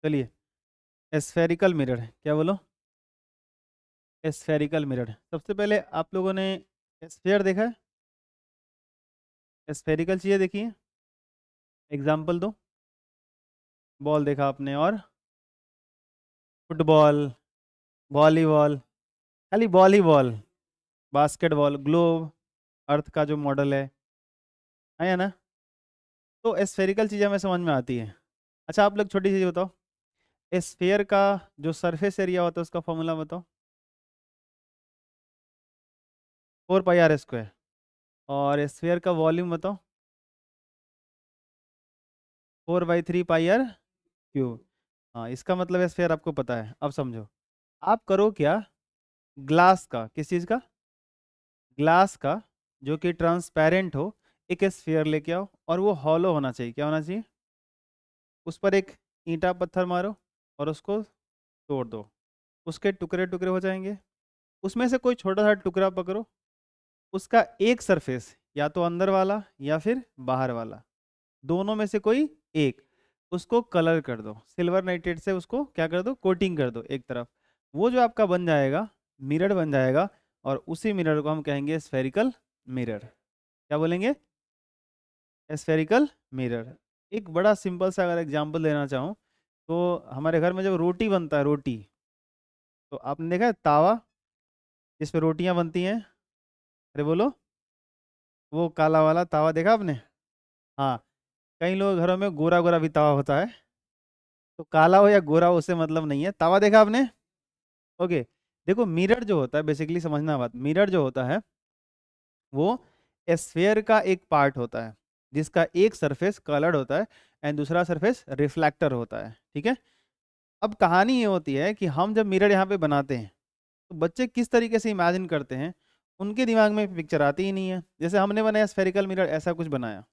चलिए, spherical mirror, क्या बोलो? स्फेरिकल मिरर, सबसे पहले आप लोगों ने स्फेयर देखा है? स्फेरिकल चीज़ें देखी है? एग्जाम्पल दो। बॉल देखा आपने, और फुटबॉल, वॉलीबॉल, खाली वॉलीबॉल, बास्केटबॉल, ग्लोब, अर्थ का जो मॉडल है ना? तो स्फेरिकल चीज़ें हमें समझ में आती है। अच्छा, आप लोग छोटी चीज़ बताओ, स्फेयर का जो सरफेस एरिया होता है उसका फॉर्मूला बताओ। 4 पाई r स्क्वायर। और स्फेयर का वॉल्यूम बताओ। 4/3 पाई r क्यूब। हाँ, इसका मतलब स्फेयर आपको पता है। अब समझो, आप करो क्या, ग्लास का, किस चीज़ का? ग्लास का, जो कि ट्रांसपेरेंट हो, एक स्फेयर लेके आओ, और वो हॉलो होना चाहिए। क्या होना चाहिए? उस पर एक ईंटा पत्थर मारो और उसको तोड़ दो, उसके टुकड़े टुकड़े हो जाएंगे। उसमें से कोई छोटा सा टुकड़ा पकड़ो, उसका एक सरफेस, या तो अंदर वाला या फिर बाहर वाला, दोनों में से कोई एक, उसको कलर कर दो, सिल्वर नाइट्रेट से उसको क्या कर दो, कोटिंग कर दो एक तरफ। वो जो आपका बन जाएगा, मिरर बन जाएगा, और उसी मिरर को हम कहेंगे स्फेरिकल मिरर। क्या बोलेंगे? Spherical mirror. एक बड़ा सिंपल सा अगर एग्जांपल देना चाहूँ, तो हमारे घर में जब रोटी बनता है, रोटी, तो आपने देखा है तावा जिस पे रोटियां बनती हैं? अरे बोलो, वो काला वाला तावा देखा आपने? हाँ, कई लोग घरों में गोरा गोरा भी तवा होता है। तो काला हो या गोरा हो उससे मतलब नहीं है, तवा देखा आपने? ओके। देखो, मिरर जो होता है, बेसिकली समझना बात, मिरर जो होता है वो स्फेयर का एक पार्ट होता है, जिसका एक सरफेस कलर्ड होता है एंड दूसरा सरफेस रिफ्लेक्टर होता है। ठीक है? अब कहानी ये होती है कि हम जब मिरर यहाँ पे बनाते हैं, तो बच्चे किस तरीके से इमेजिन करते हैं, उनके दिमाग में पिक्चर आती ही नहीं है। जैसे हमने बनाया स्फेरिकल मिरर, ऐसा कुछ बनाया,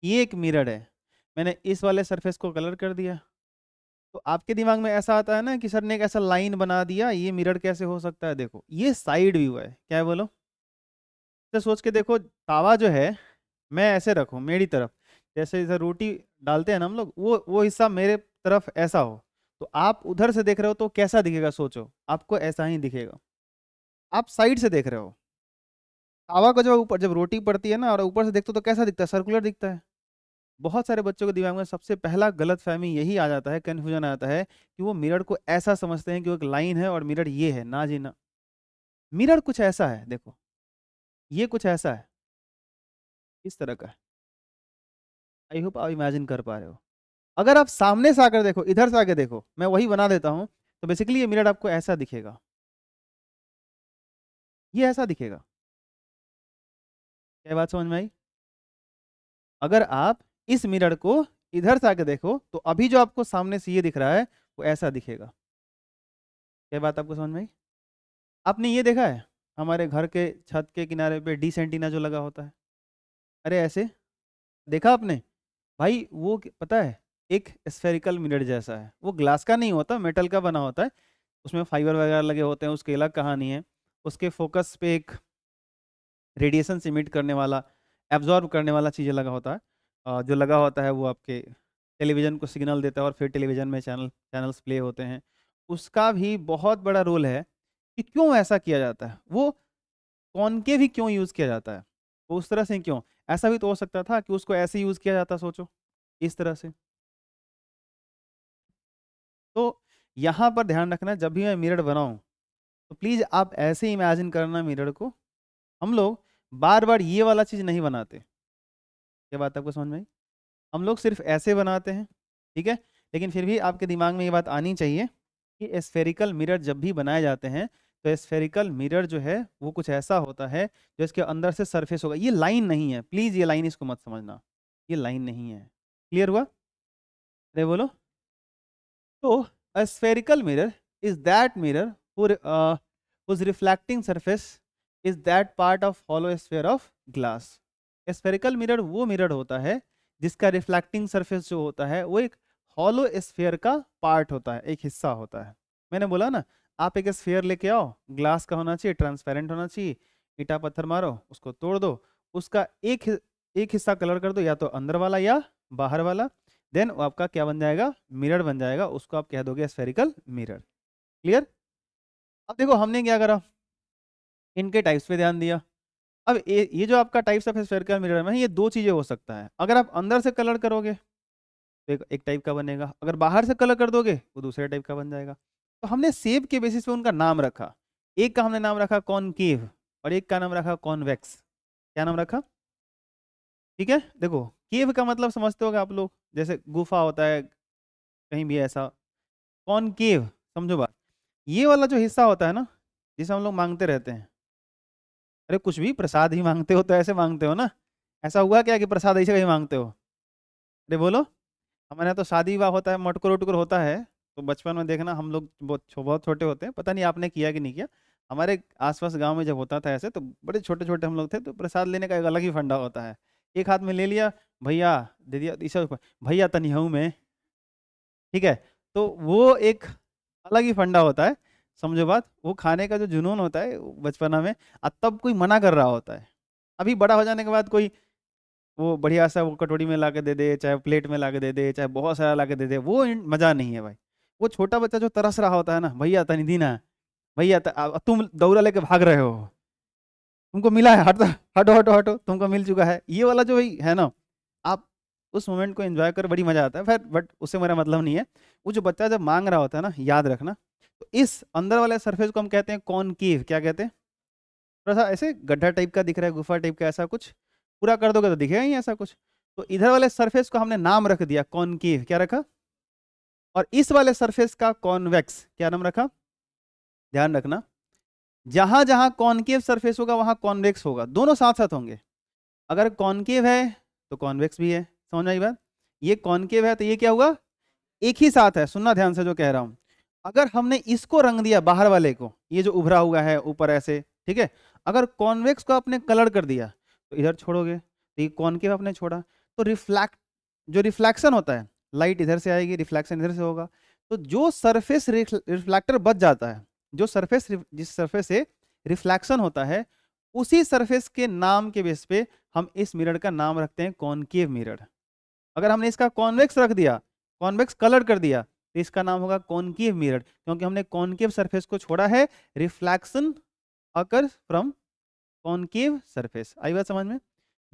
ये एक मिरर है, मैंने इस वाले सरफेस को कलर कर दिया, तो आपके दिमाग में ऐसा आता है ना कि सर ने एक ऐसा लाइन बना दिया, ये मिरर कैसे हो सकता है? देखो, ये साइड व्यू है। क्या है बोलो? तो सोच के देखो, तावा जो है, मैं ऐसे रखूं मेरी तरफ, जैसे जैसे रोटी डालते हैं ना हम लोग, वो हिस्सा मेरे तरफ ऐसा हो, तो आप उधर से देख रहे हो तो कैसा दिखेगा? सोचो, आपको ऐसा ही दिखेगा। आप साइड से देख रहे हो, तावा को जब ऊपर, जब रोटी पड़ती है ना और ऊपर से देखते हो तो कैसा दिखता है? सर्कुलर दिखता है। बहुत सारे बच्चों के दिमाग में सबसे पहला गलत फहमी यही आ जाता है, कन्फ्यूजन आता है, कि वो मिरर को ऐसा समझते हैं कि वो एक लाइन है और मिरर ये है। ना जी ना, मिरर कुछ ऐसा है, देखो, ये कुछ ऐसा है, इस तरह का है। आई होप आप इमेजिन कर पा रहे हो। अगर आप सामने से आकर देखो, इधर से आके देखो, मैं वही बना देता हूँ, तो बेसिकली ये मिरर आपको ऐसा दिखेगा, ये ऐसा दिखेगा। क्या बात समझ में आई? अगर आप इस मिरर को इधर से आके देखो, तो अभी जो आपको सामने से ये दिख रहा है, वो ऐसा दिखेगा। क्या बात आपको समझ में आई? आपने ये देखा है, हमारे घर के छत के किनारे पे डिश एंटीना जो लगा होता है, अरे ऐसे, देखा आपने? भाई वो पता है, एक स्फेरिकल मिरर जैसा है, वो ग्लास का नहीं होता, मेटल का बना होता है, उसमें फाइबर वगैरह लगे होते हैं, उसकी अलग कहानी है। उसके फोकस पे एक रेडिएशन इमिट करने वाला, एब्जॉर्ब करने वाला चीज़ लगा होता है, जो लगा होता है वो आपके टेलीविज़न को सिग्नल देता है, और फिर टेलीविज़न में चैनल्स प्ले होते हैं। उसका भी बहुत बड़ा रोल है कि क्यों ऐसा किया जाता है, वो कॉनकेव ही क्यों यूज़ किया जाता है, वो उस तरह से क्यों? ऐसा भी तो हो सकता था कि उसको ऐसे यूज़ किया जाता, सोचो, इस तरह से। तो यहाँ पर ध्यान रखना, जब भी मैं मिरर बनाऊँ, तो प्लीज़ आप ऐसे इमेजिन करना मिरर को। हम लोग बार बार ये वाला चीज़ नहीं बनाते। क्या बात आपको समझ में आई? हम लोग सिर्फ ऐसे बनाते हैं, ठीक है? लेकिन फिर भी आपके दिमाग में ये बात आनी चाहिए कि स्फेरिकल मिरर जब भी बनाए जाते हैं, तो स्फेरिकल मिरर जो है वो कुछ ऐसा होता है जो इसके अंदर से सरफेस होगा। ये लाइन नहीं है, प्लीज़ ये लाइन इसको मत समझना, ये लाइन नहीं है। क्लियर हुआ? अरे बोलो। तो a spherical mirror is that mirror whose reflecting surface is that part of hollow sphere of glass. Spherical mirror वो मिरर होता है जिसका रिफ्लेक्टिंग सरफेस जो होता है वो एक हॉलो स्फीयर का पार्ट होता है, एक हिस्सा होता है। मैंने बोला ना, आप एक स्फीयर लेके आओ, ग्लास का होना चाहिए, ट्रांसपेरेंट होना चाहिए, ईटा पत्थर मारो, उसको तोड़ दो, उसका एक हिस्सा कलर कर दो, या तो अंदर वाला या बाहर वाला, देन वो आपका क्या बन जाएगा, मिरर बन जाएगा, उसको आप कह दोगे स्फेरिकल मिरर। क्लियर। अब देखो हमने क्या करा, इनके टाइप्स पे ध्यान दिया। अब ये जो आपका टाइप्स ऑफ स्फेरिकल मिरर में ये दो चीजें हो सकता है, अगर आप अंदर से कलर करोगे तो एक टाइप का बनेगा, अगर बाहर से कलर कर दोगे वो दूसरे टाइप का बन जाएगा। तो हमने शेप के बेसिस पे उनका नाम रखा, एक का हमने नाम रखा कॉनकेव और एक का नाम रखा कॉन्वेक्स। क्या नाम रखा, ठीक है। देखो केव का मतलब समझते होगे आप लोग, जैसे गुफा होता है कहीं भी ऐसा। कॉनकेव समझो बात, ये वाला जो हिस्सा होता है ना जिसे हम लोग मांगते रहते हैं, अरे कुछ भी प्रसाद ही मांगते हो तो ऐसे मांगते हो ना, ऐसा हुआ क्या कि प्रसाद ऐसे कहीं मांगते हो, अरे बोलो। हमारे यहाँ तो शादी विवाह होता है, मटकोर उटकोर होता है, तो बचपन में देखना हम लोग बहुत छोटे होते हैं, पता नहीं आपने किया कि नहीं किया। हमारे आसपास गांव में जब होता था ऐसे, तो बड़े छोटे छोटे हम लोग थे, तो प्रसाद लेने का एक अलग ही फंडा होता है। एक हाथ में ले लिया, भैया दे दिया इसे, भैया तनिहऊ में, ठीक है। तो वो एक अलग ही फंडा होता है, समझो बात। वो खाने का जो जुनून होता है वो बचपना में, तब कोई मना कर रहा होता है। अभी बड़ा हो जाने के बाद कोई वो बढ़िया सा वो कटोरी में ला के दे दे, चाहे प्लेट में ला के दे दे, चाहे बहुत सारा ला के दे दे, वो मजा नहीं है भाई। वो छोटा बच्चा जो तरस रहा होता है ना, भैया तनी दीना, भैया तुम दौरा लेके भाग रहे हो, तुमको मिला है, हटो हटो हटो हटो, तुमको मिल चुका है, ये वाला जो है ना, आप उस मोमेंट को एंजॉय कर, बड़ी मजा आता है फिर। बट उससे मेरा मतलब नहीं है, वो जो बच्चा जब मांग रहा होता है ना, याद रखना, तो इस अंदर वाले सरफेस को हम कहते हैं कॉनकेव। क्या कहते हैं, थोड़ा सा ऐसे गड्ढा टाइप का दिख रहा है, गुफा टाइप का, ऐसा कुछ पूरा कर दोगे तो दिखेगा ही ऐसा कुछ। तो इधर वाले सरफेस को हमने नाम रख दिया कॉनकेव, क्या रखा। और इस वाले सरफेस का कॉन्वेक्स क्या नाम रखा। ध्यान रखना, जहां जहां कॉनकेव सरफेस होगा वहां कॉन्वेक्स होगा, दोनों साथ साथ होंगे। अगर कॉनकेव है तो कॉन्वेक्स भी है, समझ आई बात। ये कॉनकेव है तो ये क्या हुआ, एक ही साथ है, सुनना ध्यान से जो कह रहा हूं। अगर हमने इसको रंग दिया बाहर वाले को, ये जो उभरा हुआ है ऊपर ऐसे, ठीक है, अगर कॉन्वेक्स को आपने कलर कर दिया तो इधर छोड़ोगे, तो ये कॉनकेव आपने छोड़ा, तो जो रिफ्लेक्शन होता है, लाइट इधर से आएगी, रिफ्लेक्शन इधर से होगा। तो जो सरफेस रिफ्लेक्टर बच जाता है, जो सरफेस जिस सरफेस से रिफ्लेक्शन होता है, उसी सरफेस के नाम के बेस पे हम इस मिरर का नाम रखते हैं कॉनकेव मिरर। अगर हमने इसका कॉन्वेक्स रख दिया, कॉन्वेक्स कलर कर दिया, तो इसका नाम होगा कॉनकेव मिरर, क्योंकि हमने कॉनकेव सरफेस को छोड़ा है, reflection occur from concave surface. आई बात समझ में।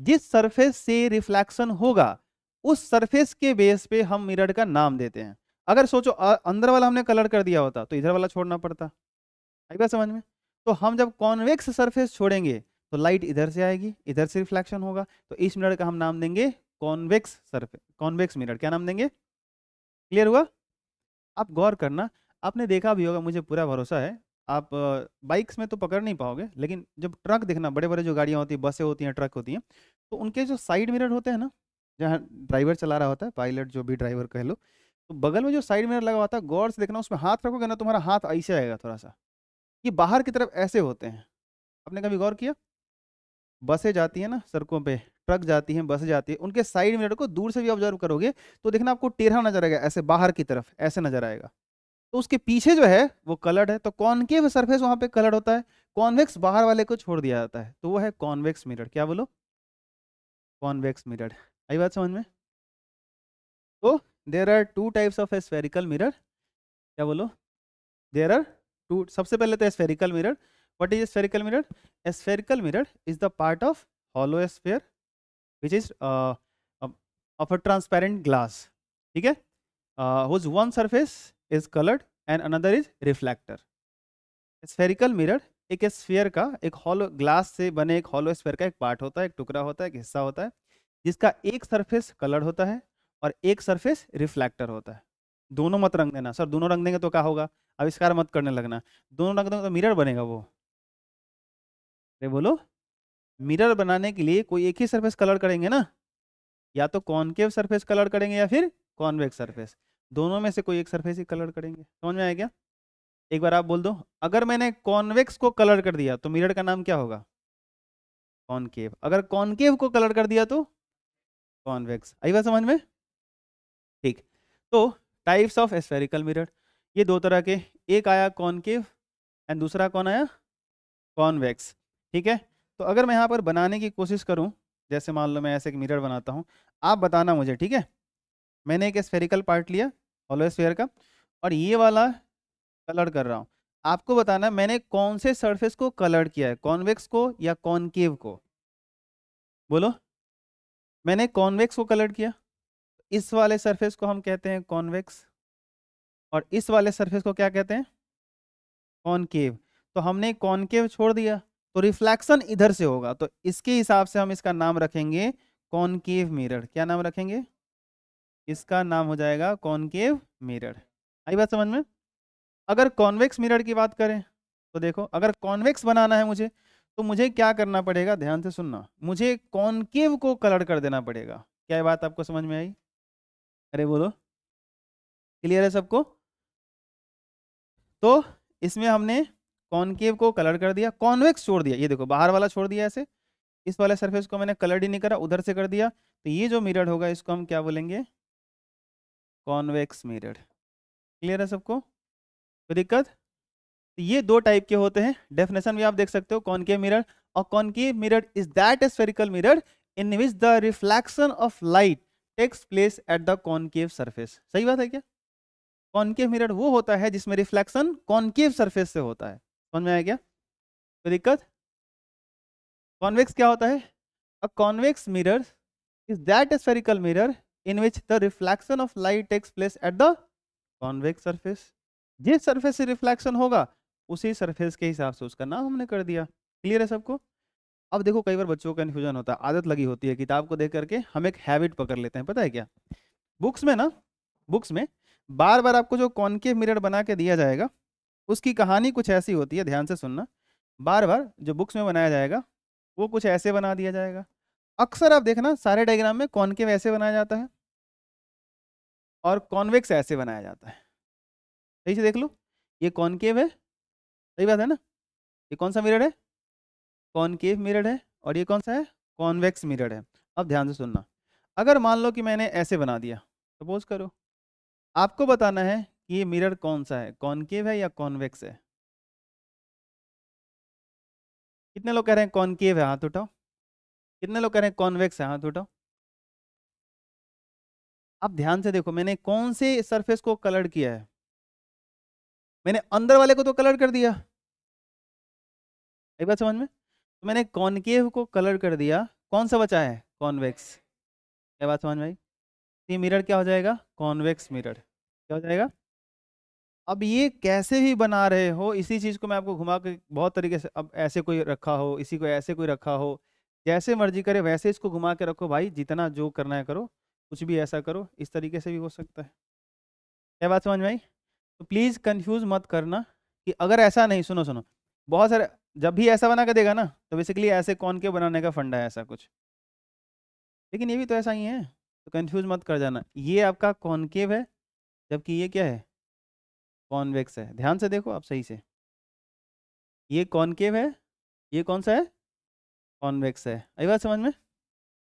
जिस सरफेस से रिफ्लेक्शन होगा उस सरफेस के बेस पे हम मिरर का नाम देते हैं। अगर सोचो अंदर वाला हमने कलर कर दिया होता तो इधर वाला छोड़ना पड़ता। आई बात समझ में। तो हम जब कॉन्वेक्स सरफेस छोड़ेंगे तो लाइट इधर से आएगी, इधर से रिफ्लेक्शन होगा, तो इस मिरर का हम नाम देंगे कॉन्वेक्स सरफेस, कॉन्वेक्स मिरर। क्या नाम देंगे, क्लियर हुआ। आप गौर करना, आपने देखा भी होगा, मुझे पूरा भरोसा है, आप बाइक्स में तो पकड़ नहीं पाओगे, लेकिन जब ट्रक देखना, बड़े बड़े जो गाड़ियाँ होती हैं, बसें होती हैं, ट्रक होती हैं, तो उनके जो साइड मिरर होते हैं ना, जहाँ ड्राइवर चला रहा होता है, पायलट जो भी ड्राइवर कह लो, तो बगल में जो साइड मिरर लगा होता है, गौर से देखना, उसमें हाथ रखोगे ना, तुम्हारा हाथ ऐसे आएगा थोड़ा सा, ये बाहर की तरफ ऐसे होते हैं। आपने कभी गौर किया, बसें जाती हैं ना सड़कों पे, ट्रक जाती हैं, बसें जाती है, उनके साइड मिरर को दूर से भी ऑब्जर्व करोगे तो देखना आपको टेढ़ा नजर आएगा, ऐसे बाहर की तरफ ऐसे नजर आएगा। तो उसके पीछे जो है वो कलर्ड है, तो कॉनकेव सरफेस वहां पे कलर्ड होता है, कॉन्वेक्स बाहर वाले को छोड़ दिया जाता है, तो वो है कॉन्वेक्स मिरर। क्या बोलो, कॉन्वेक्स मिरर। आई बात समझ में। तो there are two types of spherical mirror. क्या बोलो, देर आर टू। सबसे पहले तो spherical mirror. What is spherical mirror. Spherical mirror is the part of hollow sphere which is of a transparent glass, ठीक है, whose one surface is colored and another is reflector। Spherical mirror एक sphere का, एक hollow glass से बने एक hollow sphere का एक पार्ट होता है, एक टुकड़ा होता है, एक हिस्सा होता है, जिसका एक सरफेस कलर्ड होता है और एक सरफेस रिफ्लेक्टर होता है। दोनों मत रंग देना, सर दोनों रंग देंगे तो क्या होगा, आविष्कार मत करने लगना। दोनों रंग देंगे तो मिरर बनेगा वो। अरे बोलो, मिरर बनाने के लिए कोई एक ही सरफेस कलर करेंगे ना, या तो कॉनकेव सरफेस कलर करेंगे या फिर कॉन्वेक्स सरफेस, दोनों में से कोई एक सरफेस ही कलर करेंगे। समझ में आया क्या। एक बार आप बोल दो, अगर मैंने कॉन्वेक्स को कलर कर दिया तो मिरर का नाम क्या होगा, कॉनकेव। अगर कॉनकेव को कलर कर दिया तो कॉन्वेक्स। आई बात समझ में। ठीक। तो टाइप्स ऑफ स्फेरिकल मिरर ये दो तरह के, एक आया कॉनकेव एंड दूसरा कौन आया, कॉन्वेक्स। ठीक है। तो अगर मैं यहाँ पर बनाने की कोशिश करूँ, जैसे मान लो मैं ऐसे एक मिरर बनाता हूँ, आप बताना मुझे, ठीक है, मैंने एक स्फेरिकल पार्ट लिया हॉलो स्फीयर का, और ये वाला कलर कर रहा हूँ। आपको बताना है मैंने कौन से सरफेस को कलर किया है, कॉन्वेक्स को या कॉनकेव को। बोलो। मैंने कॉन्वेक्स को कलर किया, इस वाले सरफेस को हम कहते हैं कॉन्वेक्स, और इस वाले सरफेस को क्या कहते हैं, कॉनकेव। तो हमने कॉनकेव छोड़ दिया, तो रिफ्लेक्शन इधर से होगा, तो इसके हिसाब से हम इसका नाम रखेंगे कॉनकेव मिरर। क्या नाम रखेंगे, इसका नाम हो जाएगा कॉनकेव मिरर। आई बात समझ में। अगर कॉन्वेक्स मिरर की बात करें तो देखो, अगर कॉन्वेक्स बनाना है मुझे, तो मुझे क्या करना पड़ेगा, ध्यान से सुनना, मुझे कॉनकेव को कलर कर देना पड़ेगा। क्या ये बात आपको समझ में आई, अरे बोलो, क्लियर है सबको। तो इसमें हमने कॉनकेव को कलर कर दिया, कॉन्वेक्स छोड़ दिया, ये देखो बाहर वाला छोड़ दिया ऐसे, इस वाले सरफेस को मैंने कलर ही नहीं करा, उधर से कर दिया, तो ये जो मिरर होगा इसको हम क्या बोलेंगे, कॉन्वेक्स मिरर। क्लियर है सबको, कोई दिक्कत। तो ये दो टाइप के होते हैं, डेफिनेशन भी आप देख सकते हो, कॉनकेव मिरर और concave mirror is that spherical mirror in which the reflection of light takes place at the concave surface. सही बात है क्या, कॉनकेव मिरर वो होता है जिसमें रिफ्लेक्शन कॉनकेव सरफेस से होता है। समझ में आया क्या, कोई दिक्कत। कॉन्वेक्स क्या होता है, a convex mirror is that spherical mirror in which the reflection of light takes place at the convex surface. जिस सरफेस से रिफ्लेक्शन होगा उसी सरफेस के हिसाब से उसका नाम हमने कर दिया। क्लियर है सबको। अब देखो कई बार बच्चों को कन्फ्यूजन होता है, आदत लगी होती है किताब को देख करके हम एक हैबिट पकड़ लेते हैं, पता है क्या, बुक्स में ना, बुक्स में बार बार आपको जो कॉनकेव मिरर बना के दिया जाएगा उसकी कहानी कुछ ऐसी होती है, ध्यान से सुनना। बार बार जो बुक्स में बनाया जाएगा वो कुछ ऐसे बना दिया जाएगा। अक्सर आप देखना सारे डायग्राम में कॉनकेव ऐसे बनाया जाता है और कॉन्वेक्स ऐसे बनाया जाता है। सही से देख लो, ये कॉनकेव है, सही बात है ना, ये कौन सा मिरर है, कॉनकेव मिरर है, और ये कौन सा है, कॉन्वेक्स मिरर है। अब ध्यान से सुनना, अगर मान लो कि मैंने ऐसे बना दिया, सपोज करो, आपको बताना है कि ये मिरर कौन सा है, कॉनकेव है या कॉन्वेक्स है। कितने लोग कह रहे हैं कॉनकेव है, हाथ उठाओ। कितने लोग कह रहे हैं कॉन्वेक्स है, हाथ उठाओ। अब ध्यान से देखो मैंने कौन से सरफेस को कलर किया है, मैंने अंदर वाले को तो कलर कर दिया, एक बात समझ में, तो मैंने कॉनकेव को कलर कर दिया, कौन सा बचा है, कॉन्वेक्स। क्या बात समझ में आई, ये मिरर क्या हो जाएगा, कॉन्वेक्स मिरर। क्या हो जाएगा। अब ये कैसे भी बना रहे हो, इसी चीज को मैं आपको घुमा के बहुत तरीके से, अब ऐसे कोई रखा हो, इसी को ऐसे कोई रखा हो, जैसे मर्जी करे वैसे इसको घुमा के रखो भाई, जितना जो करना है करो, कुछ भी ऐसा करो, इस तरीके से भी हो सकता है। क्या बात समझ में आई। तो प्लीज कंफ्यूज मत करना कि अगर ऐसा नहीं, सुनो सुनो, बहुत सारे जब भी ऐसा बना के देगा ना तो बेसिकली ऐसे कौन के बनाने का फंडा है ऐसा कुछ, लेकिन ये भी तो ऐसा ही है, तो कंफ्यूज मत कर जाना, ये आपका कॉनकेव है जबकि ये क्या है, कॉन्वेक्स है। ध्यान से देखो आप सही से, ये कॉनकेव है, ये कौन सा है, कॉन्वेक्स है। आई बात समझ में।